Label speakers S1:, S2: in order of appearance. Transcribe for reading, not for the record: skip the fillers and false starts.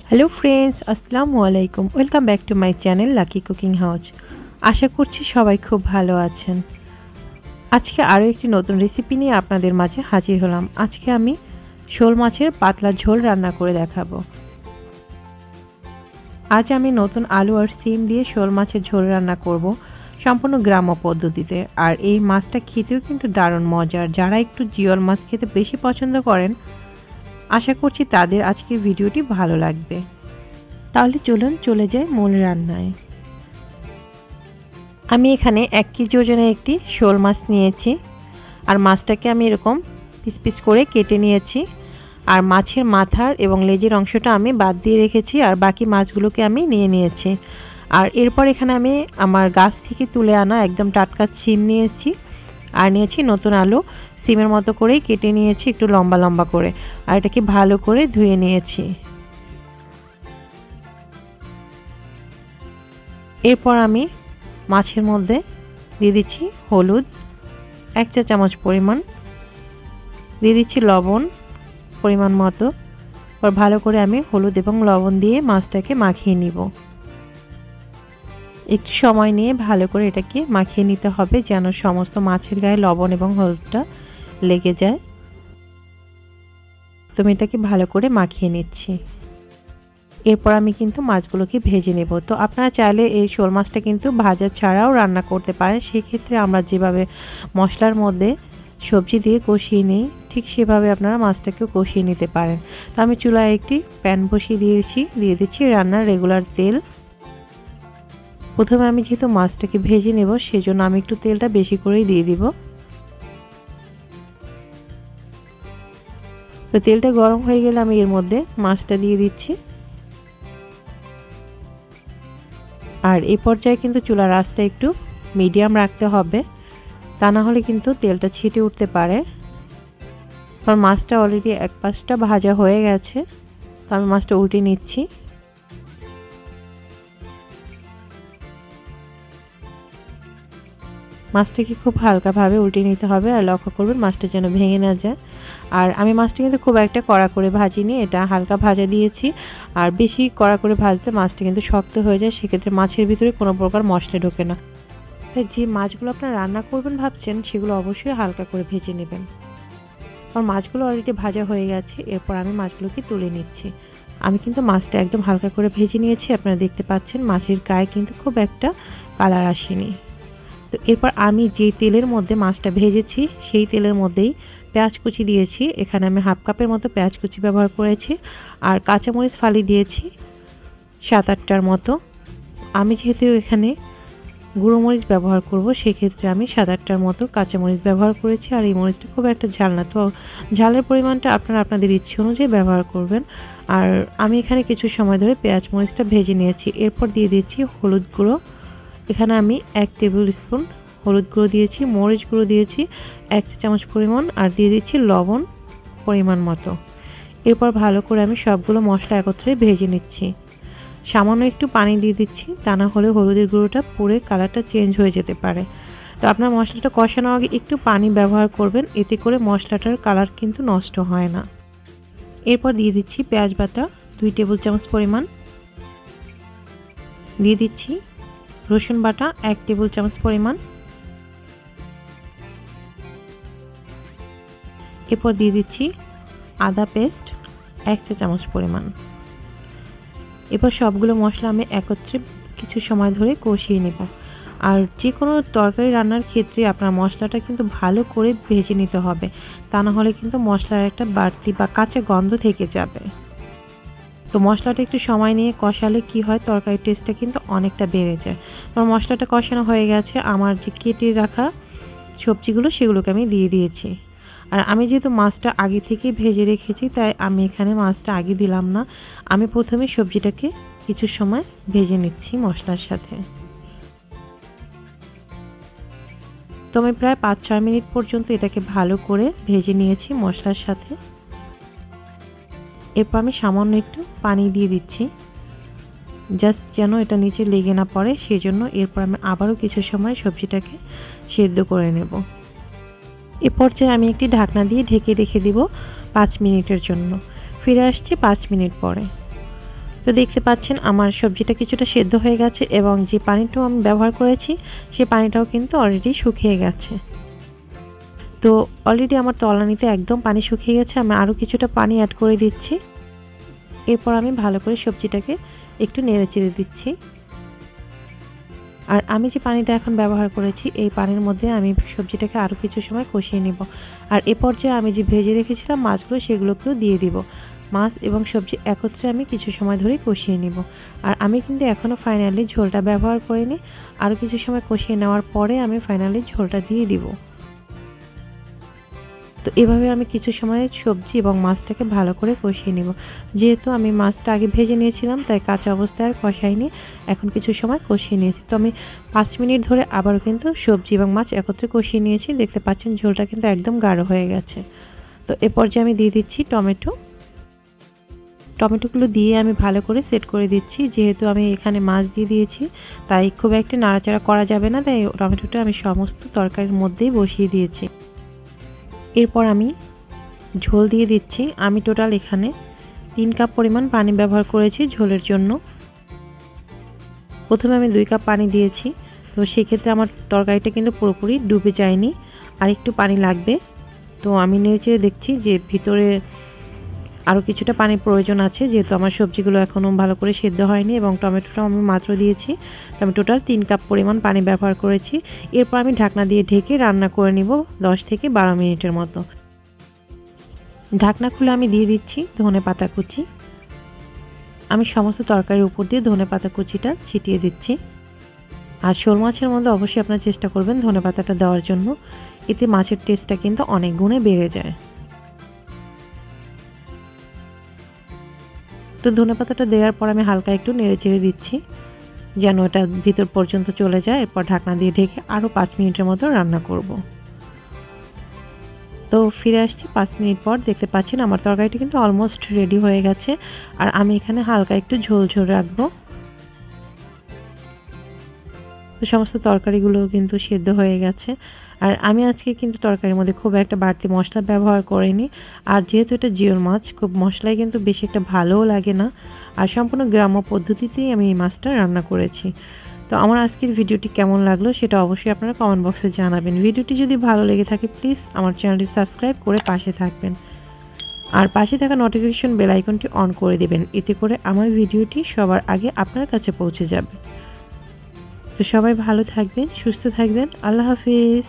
S1: Hello friends अस्सलामु आलाइकुम welcome back to my channel Lucky cooking house. आशा करছি সবাই খুব ভালো আছেন। আজকে আরও একটি নতুন রেসিপি নিয়ে আপনাদের মাঝে হাজির হলাম। আজকে আমি শোল মাছের পাতলা ঝোল রান্না করে দেখাবো। আজ আমি নতুন আলু আর সিম দিয়ে শোল মাছের ঝোল রান্না করব সম্পূর্ণ গ্রাম্য পদ্ধতিতে। আর এই মাছটা খেতেও কিন্তু দারুণ মজার। যারা একটু জিওল মাছ খেতে বেশি পছন্দ করেন আশা করছি তাদের আজকের ভিডিওটি ভালো লাগবে। তাহলে চলুন চলে যাই মূল রান্নায়। আমি এখানে 1 কেজি ওজনের একটি শোল মাছ নিয়েছি। আর মাছটাকে আমি এরকম পিস পিস করে কেটে নিয়েছি। আর মাছের মাথার এবং লেজের অংশটা আমি বাদ দিয়ে রেখেছি। আর বাকি মাছগুলোকে আমি নিয়ে নিয়েছি। আর এরপর এখানে আমি আমার গাছ থেকে তুলে আনা একদম টাটকা সিম নিয়েছি। আর নিয়েছি নতুন আলু, সিমের মতো করেই কেটে নিয়েছি একটু লম্বা লম্বা করে। আর এটাকে ভালো করে ধুয়ে নিয়েছি। এরপর আমি মাছের মধ্যে দিয়ে দিচ্ছি হলুদ 1 চা চামচ পরিমাণ, দিয়ে দিচ্ছি লবণ পরিমাণ মতো। আর ভালো করে আমি হলুদ এবং লবণ দিয়ে মাছটাকে মাখিয়ে নিব। একটু সময় নিয়ে ভালো করে এটাকে মাখিয়ে নিতে হবে যেন সমস্ত মাছের গায়ে লবণ এবং হলুদটা লেগে যায়। তো আমি এটাকে ভালো করে মাখিয়ে নিচ্ছি। এরপর আমি কিন্তু মাছগুলোকে ভেজে নেব। তো আপনারা চাইলে এই শোল মাছটা কিন্তু ভাজা ছাড়াও রান্না করতে পারেন। সেক্ষেত্রে আমরা যেভাবে মশলার মধ্যে সবজি দিয়ে কষিয়ে নিই ঠিক সেভাবে আপনারা মাছটাকেও কষিয়ে নিতে পারেন। তো আমি চুলায় একটি প্যান বসিয়ে দিয়ে দিচ্ছি রান্নার রেগুলার তেল। প্রথমে আমি যেহেতু মাছটাকে ভেজে নেব সেজন্য আমি একটু তেলটা বেশি করেই দিয়ে দিব। তো তেলটা গরম হয়ে গেলে আমি এর মধ্যে মাছটা দিয়ে দিচ্ছি। আর এই পর্যায়ে কিন্তু চুলার আঁচটা একটু মিডিয়াম রাখতে হবে, তা না হলে কিন্তু তেলটা ছিটে উঠতে পারে। আর মাছটা অলরেডি এক পাশটা ভাজা হয়ে গেছে, তো আমি মাছটা উল্টে নিচ্ছি। মাছটাকে খুব হালকাভাবে উল্টে নিতে হবে। আর লক্ষ্য করবেন মাছটা যেন ভেঙে না যায়। আর আমি মাছটা কিন্তু খুব একটা কড়া করে ভাজিনি, এটা হালকা ভাজা দিয়েছি। আর বেশি কড়া করে ভাজতে মাছটা কিন্তু শক্ত হয়ে যায়, সেক্ষেত্রে মাছের ভিতরে কোনো প্রকার মশলা ঢোকে না। তাই যে মাছগুলো আপনারা রান্না করবেন ভাবছেন সেগুলো অবশ্যই হালকা করে ভেজে নেবেন। আর মাছগুলো অলরেডি ভাজা হয়ে গেছে। এরপর আমি মাছগুলোকে তুলে নিচ্ছি। আমি কিন্তু মাছটা একদম হালকা করে ভেজে নিয়েছি। আপনারা দেখতে পাচ্ছেন মাছের গায়ে কিন্তু খুব একটা কালার আসেনি। তো এরপর আমি যেই তেলের মধ্যে মাছটা ভেজেছি সেই তেলের মধ্যেই পেঁয়াজ কুচি দিয়েছি। এখানে আমি হাফ কাপের মতো পেঁয়াজ কুচি ব্যবহার করেছি। আর কাঁচামরিচ ফালি দিয়েছি 7-8টার মতো। আমি যেহেতু এখানে গুঁড়ো মরিচ ব্যবহার করব সেক্ষেত্রে আমি 7-8টার মতো কাঁচামরিচ ব্যবহার করেছি। আর এই মরিচটা খুব একটা ঝাল না, তো ঝালের পরিমাণটা আপনারা আপনাদের ইচ্ছে অনুযায়ী ব্যবহার করবেন। আর আমি এখানে কিছু সময় ধরে পেঁয়াজ মরিচটা ভেজে নিয়েছি। এরপর দিয়ে দিচ্ছি হলুদ গুঁড়ো। এখানে আমি 1 টেবিল স্পুন হলুদ গুঁড়ো দিয়েছি, মরিচ গুঁড়ো দিয়েছি 1 চা চামচ পরিমাণ, আর দিয়ে দিচ্ছি লবণ পরিমাণ মতো। এরপর ভালো করে আমি সবগুলো মশলা একত্রে ভেজে নিচ্ছি। সামান্য একটু পানি দিয়ে দিচ্ছি, তা না হলে হলুদের গুঁড়োটা পুড়ে কালারটা চেঞ্জ হয়ে যেতে পারে। তো আপনার মশলাটা কষানোর আগে একটু পানি ব্যবহার করবেন, এতে করে মশলাটার কালার কিন্তু নষ্ট হয় না। এরপর দিয়ে দিচ্ছি পেঁয়াজ বাটা 2 টেবিল চামচ পরিমাণ, দিয়ে দিচ্ছি রসুন বাটা 1 টেবিল চামচ পরিমাণ, এরপর দিয়ে দিচ্ছি আদা পেস্ট 1 চা চামচ পরিমাণ। এরপর সবগুলো মশলা আমি একত্রে কিছু সময় ধরে কষিয়ে নেব। আর যে কোনো তরকারি রান্নার ক্ষেত্রে আপনার মশলাটা কিন্তু ভালো করে ভেজে নিতে হবে, তা না হলে কিন্তু মশলার একটা বাড়তি বা কাঁচা গন্ধ থেকে যাবে। তো মশলাটা একটু সময় নিয়ে কষালে কি হয়, তরকারির টেস্টটা কিন্তু অনেকটা বেড়ে যায়। আমার মশলাটা কষানো হয়ে গেছে। আমার যে কেটে রাখা সবজিগুলো সেগুলোকে আমি দিয়ে দিয়েছি। আর আমি যেহেতু মাছটা আগে থেকে ভেজে রেখেছি তাই আমি এখানে মাছটা আগে দিলাম না। আমি প্রথমে সবজিটাকে কিছু সময় ভেজে নিচ্ছি মশলার সাথে। তো আমি প্রায় 5-6 মিনিট পর্যন্ত এটাকে ভালো করে ভেজে নিয়েছি মশলার সাথে। এরপর আমি সামান্য একটু পানি দিয়ে দিচ্ছি জাস্ট যেন এটা নিচে লেগে না পড়ে সেজন্য। এরপর আমি আবারও কিছু সময় সবজিটাকে সেদ্ধ করে নেব। এ পর্যায়ে আমি একটি ঢাকনা দিয়ে ঢেকে রেখে দিব 5 মিনিটের জন্য। ফিরে আসছি 5 মিনিট পরে। তো দেখতে পাচ্ছেন আমার সবজিটা কিছুটা সেদ্ধ হয়ে গেছে এবং যে পানিটাও আমি ব্যবহার করেছি সেই পানিটাও কিন্তু অলরেডি শুকিয়ে গেছে। তো অলরেডি আমার তলানিতে একদম পানি শুকিয়ে গেছে। আমি আরও কিছুটা পানি অ্যাড করে দিচ্ছি। এরপর আমি ভালো করে সবজিটাকে একটু নেড়েচেড়ে দিচ্ছি। আর আমি যে পানিটা এখন ব্যবহার করেছি এই পানির মধ্যে আমি সবজিটাকে আরও কিছু সময় কষিয়ে নিব। আর এ পর্যায়ে আমি যে ভেজে রেখেছিলাম মাছগুলো সেগুলোকেও দিয়ে দিব। মাছ এবং সবজি একত্রে আমি কিছু সময় ধরে কষিয়ে নিব। আর আমি কিন্তু এখনও ফাইনালি ঝোলটা ব্যবহার করিনি। আরও কিছু সময় কষিয়ে নেওয়ার পরে আমি ফাইনালি ঝোলটা দিয়ে দিব। তো এভাবে আমি কিছু সময় সবজি এবং মাছটাকে ভালো করে কষিয়ে নেব। যেহেতু আমি মাছটা আগে ভেজে নিয়েছিলাম তাই কাঁচা অবস্থায় আর কষাইনি, এখন কিছু সময় কষিয়ে নিয়েছি। তো আমি 5 মিনিট ধরে আবারও কিন্তু সবজি এবং মাছ একত্রে কষিয়ে নিয়েছি। দেখতে পাচ্ছেন ঝোলটা কিন্তু একদম গাঢ় হয়ে গেছে। তো এ পর্যায়ে আমি দিয়ে দিচ্ছি টমেটোগুলো দিয়ে আমি ভালো করে সেট করে দিচ্ছি। যেহেতু আমি এখানে মাছ দিয়ে দিয়েছি তাই খুব একটা নাড়াচাড়া করা যাবে না, তাই টমেটোটা আমি সমস্ত তরকারির মধ্যেই বসিয়ে দিয়েছি। এরপর আমি ঝোল দিয়ে দিচ্ছি। আমি টোটাল এখানে 3 কাপ পরিমাণ পানি ব্যবহার করেছি ঝোলের জন্য। প্রথমে আমি 2 কাপ পানি দিয়েছি। তো সেক্ষেত্রে আমার তরকারিটা কিন্তু পুরোপুরি ডুবে যায়নি, আর একটু পানি লাগবে। তো আমি নেড়েচেড়ে দেখছি যে ভিতরে আরও কিছুটা পানির প্রয়োজন আছে, যেহেতু আমার সবজিগুলো এখনও ভালো করে সেদ্ধ হয়নি এবং টমেটোটাও আমি মাত্র দিয়েছি। আমি টোটাল 3 কাপ পরিমাণ পানি ব্যবহার করেছি। এরপর আমি ঢাকনা দিয়ে ঢেকে রান্না করে নিব 10 থেকে 12 মিনিটের মতো। ঢাকনা খুলে আমি দিয়ে দিচ্ছি ধনেপাতা কুচি। আমি সমস্ত তরকারির উপর দিয়ে ধনেপাতা কুচিটা ছিটিয়ে দিচ্ছি। আর শোল মাছের মধ্যে অবশ্যই আপনারা চেষ্টা করবেন ধনেপাতাটা দেওয়ার জন্য, এতে মাছের টেস্টটা কিন্তু অনেক গুণে বেড়ে যায়। তো ধনেপাতাটা দেওয়ার পর আমি হালকা একটু নেড়েচেড়ে দিচ্ছি যেন এটা ভিতর পর্যন্ত চলে যায়। এরপর ঢাকনা দিয়ে ঢেকে আরও 5 মিনিটের মতো রান্না করব। তো ফিরে আসছি 5 মিনিট পর। দেখতে পাচ্ছেন আমার তরকারিটা কিন্তু অলমোস্ট রেডি হয়ে গেছে। আর আমি এখানে হালকা একটু ঝোল ঝোল রাখবো। তো সমস্ত তরকারিগুলো কিন্তু সেদ্ধ হয়ে গেছে। আর আমি আজকে কিন্তু তরকারির মধ্যে খুব একটা বাড়তি মশলা ব্যবহার করিনি। আর যেহেতু এটা জিওল মাছ, খুব মশলায় কিন্তু বেশি একটা ভালোও লাগে না। আর সম্পূর্ণ গ্রাম্য পদ্ধতিতেই আমি এই মাছটা রান্না করেছি। তো আমার আজকের ভিডিওটি কেমন লাগলো সেটা অবশ্যই আপনারা কমেন্ট বক্সে জানাবেন। ভিডিওটি যদি ভালো লেগে থাকে প্লিজ আমার চ্যানেলটি সাবস্ক্রাইব করে পাশে থাকবেন। আর পাশে থাকা নোটিফিকেশন বেল আইকনটি অন করে দেবেন, এতে করে আমার ভিডিওটি সবার আগে আপনার কাছে পৌঁছে যাবে। তো সবাই ভালো থাকবেন, সুস্থ থাকবেন। আল্লাহ হাফিজ।